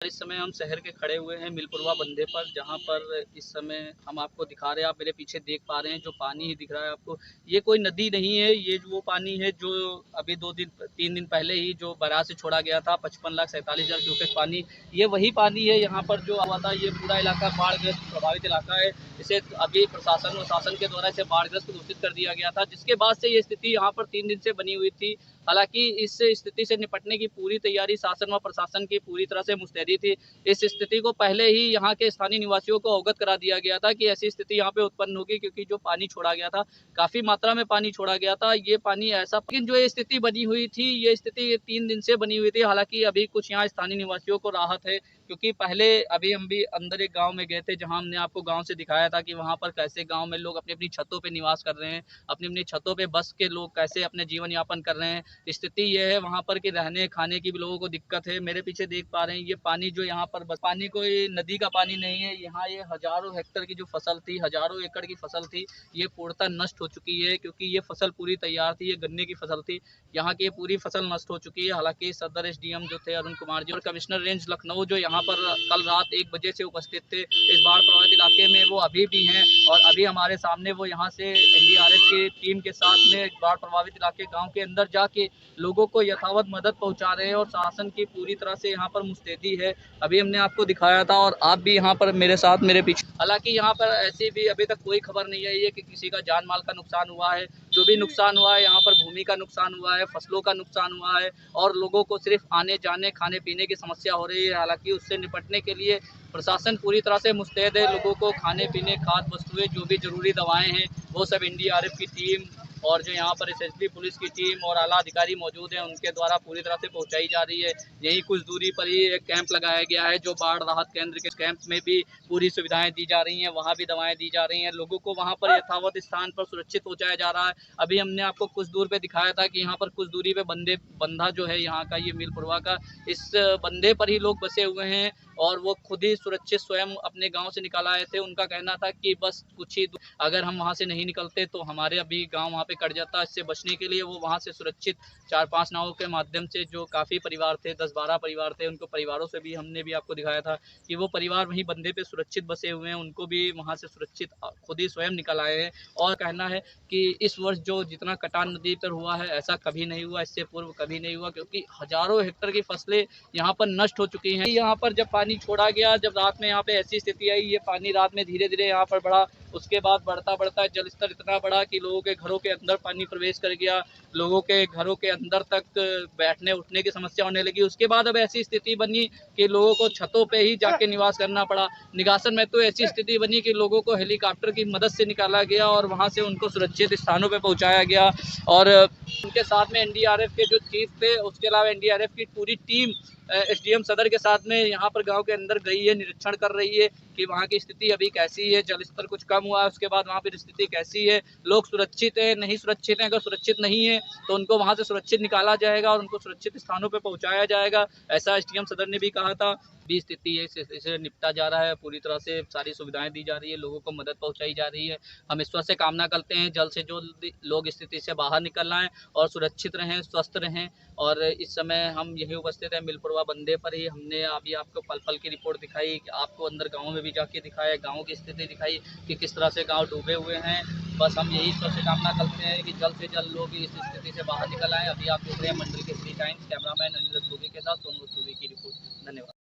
इस समय हम शहर के खड़े हुए हैं मिलपुरवा बंधे पर, जहाँ पर इस समय हम आपको दिखा रहे हैं, आप मेरे पीछे देख पा रहे हैं जो पानी ही दिख रहा है आपको, ये कोई नदी नहीं है, ये वो पानी है जो अभी 2-3 दिन पहले ही जो बराज से छोड़ा गया था, 55,47,000 क्यूसेक पानी। ये वही पानी है यहाँ पर जो हुआ था। ये पूरा इलाका बाढ़ग्रस्त प्रभावित इलाका है। इसे अभी प्रशासन और शासन के द्वारा इसे बाढ़ग्रस्त घोषित कर दिया गया था, जिसके बाद से ये स्थिति यहाँ पर 3 दिन से बनी हुई थी। हालांकि इस स्थिति से निपटने की पूरी तैयारी शासन व प्रशासन की पूरी तरह से मुस्तैदी थी। इस स्थिति को पहले ही यहाँ के स्थानीय निवासियों को अवगत करा दिया गया था कि ऐसी स्थिति यहाँ पे उत्पन्न होगी, क्योंकि जो पानी छोड़ा गया था, काफी मात्रा में पानी छोड़ा गया था। ये पानी ऐसा, लेकिन जो ये स्थिति बनी हुई थी, ये स्थिति 3 दिन से बनी हुई थी। हालांकि अभी कुछ यहाँ स्थानीय निवासियों को राहत है, क्योंकि पहले अभी हम भी अंदर एक गांव में गए थे, जहां हमने आपको गांव से दिखाया था कि वहां पर कैसे गांव में लोग अपनी अपनी छतों पे निवास कर रहे हैं, अपनी अपनी छतों पे बस के लोग कैसे अपने जीवन यापन कर रहे हैं। स्थिति यह है वहां पर कि रहने खाने की भी लोगों को दिक्कत है। मेरे पीछे देख पा रहे हैं ये पानी जो यहाँ पर, बस पानी कोई नदी का पानी नहीं है। यहाँ ये हजारों हेक्टेयर की जो फसल थी, हजारों एकड़ की फसल थी, ये पूर्णतः नष्ट हो चुकी है, क्योंकि ये फसल पूरी तैयार थी, ये गन्ने की फसल थी। यहाँ की पूरी फसल नष्ट हो चुकी है। हालांकि सदर एसडीएम जो थे अरुण कुमार जी और कमिश्नर रेंज लखनऊ जो यहाँ पर कल रात 1 बजे से उपस्थित थे इस बाढ़ प्रभावित इलाके में, वो अभी भी हैं और अभी हमारे सामने वो यहाँ से एनडीआरएफ की टीम के साथ में बाढ़ प्रभावित इलाके गांव के अंदर जाके लोगों को यथावत मदद पहुंचा रहे हैं और शासन की पूरी तरह से यहाँ पर मुस्तैदी है। अभी हमने आपको दिखाया था और आप भी यहाँ पर मेरे साथ मेरे पीछे। हालांकि यहाँ पर ऐसी भी अभी तक कोई खबर नहीं आई है कि किसी का जान माल का नुकसान हुआ है। जो भी नुकसान हुआ है, यहाँ पर भूमि का नुकसान हुआ है, फसलों का नुकसान हुआ है और लोगों को सिर्फ आने जाने खाने पीने की समस्या हो रही है। हालांकि उससे निपटने के लिए प्रशासन पूरी तरह से मुस्तैद है। लोगों को खाने पीने, खाद्य वस्तुएं, जो भी जरूरी दवाएं हैं, वो सब एनडीआरएफ की टीम और जो यहाँ पर एसएसबी पुलिस की टीम और आला अधिकारी मौजूद हैं, उनके द्वारा पूरी तरह से पहुंचाई जा रही है। यही कुछ दूरी पर ही एक कैंप लगाया गया है, जो बाढ़ राहत केंद्र के कैंप में भी पूरी सुविधाएं दी जा रही हैं, वहाँ भी दवाएं दी जा रही हैं। लोगों को वहाँ पर यथावत स्थान पर सुरक्षित पहुँचाया जा रहा है। अभी हमने आपको कुछ दूर पे दिखाया था कि यहाँ पर कुछ दूरी पे बंधा जो है यहाँ का, ये मिलपुरवा का, इस बंधे पर ही लोग बसे हुए हैं और वो खुद ही सुरक्षित स्वयं अपने गांव से निकल आए थे। उनका कहना था कि बस कुछ ही अगर हम वहां से नहीं निकलते तो हमारे अभी गांव वहां पे कट जाता। इससे बचने के लिए वो वहां से सुरक्षित 4-5 नावों के माध्यम से, जो काफ़ी परिवार थे, 10-12 परिवार थे, उनको परिवारों से भी हमने भी आपको दिखाया था कि वो परिवार वहीं बंधे पे सुरक्षित बसे हुए हैं। उनको भी वहाँ से सुरक्षित खुद ही स्वयं निकल आए हैं। और कहना है कि इस वर्ष जो जितना कटान नदी पर हुआ है, ऐसा कभी नहीं हुआ, इससे पूर्व कभी नहीं हुआ, क्योंकि हजारों हेक्टेयर की फसलें यहाँ पर नष्ट हो चुकी हैं। यहाँ पर जब पानी छोड़ा गया, जब रात में यहाँ पे ऐसी स्थिति आई, ये पानी रात में धीरे धीरे यहाँ पर बढ़ा, उसके बाद बढ़ता बढ़ता जल स्तर इतना बढ़ा कि लोगों के घरों के अंदर पानी प्रवेश कर गया, लोगों के घरों के अंदर तक बैठने उठने की समस्या होने लगी। उसके बाद अब ऐसी स्थिति बनी कि लोगों को छतों पे ही जाके निवास करना पड़ा। निगासन में तो ऐसी स्थिति बनी कि लोगों को हेलीकॉप्टर की मदद से निकाला गया और वहाँ से उनको सुरक्षित स्थानों पर पहुँचाया गया। और उनके साथ में एनडीआरएफ के जो चीफ थे, उसके अलावा एनडीआरएफ की पूरी टीम एसडीएम सदर के साथ में यहाँ पर गांव के अंदर गई है, निरीक्षण कर रही है कि वहाँ की स्थिति अभी कैसी है, जल स्तर कुछ कम हुआ है, उसके बाद वहाँ पर स्थिति कैसी है, लोग सुरक्षित है नहीं सुरक्षित है। अगर सुरक्षित नहीं है तो उनको वहाँ से सुरक्षित निकाला जाएगा और उनको सुरक्षित स्थानों पर पहुँचाया जाएगा, ऐसा एसडीएम सदर ने भी कहा था। भी स्थिति है, इसे निपटा जा रहा है, पूरी तरह से सारी सुविधाएं दी जा रही है, लोगों को मदद पहुंचाई जा रही है। हम ईश्वर से कामना करते हैं जल्द से जल्द लोग स्थिति से बाहर निकल आएँ और सुरक्षित रहें, स्वस्थ रहें। और इस समय हम यही उपस्थित हैं मिलपुरवा बंधे पर ही। हमने अभी आपको पल पल की रिपोर्ट दिखाई, आपको अंदर गाँव में भी जाके दिखाया, गाँव की स्थिति दिखाई कि किस तरह से गाँव डूबे हुए हैं। बस हम यही ईश्वर से कामना करते हैं कि जल्द से जल्द लोग इस स्थिति से बाहर निकल आएँ। अभी आप देख रहे हैं मंडल केसरी टाइम्स, कैमरामैन अनिल रस्तोगी के साथ सोनू रस्तोगी की रिपोर्ट। धन्यवाद।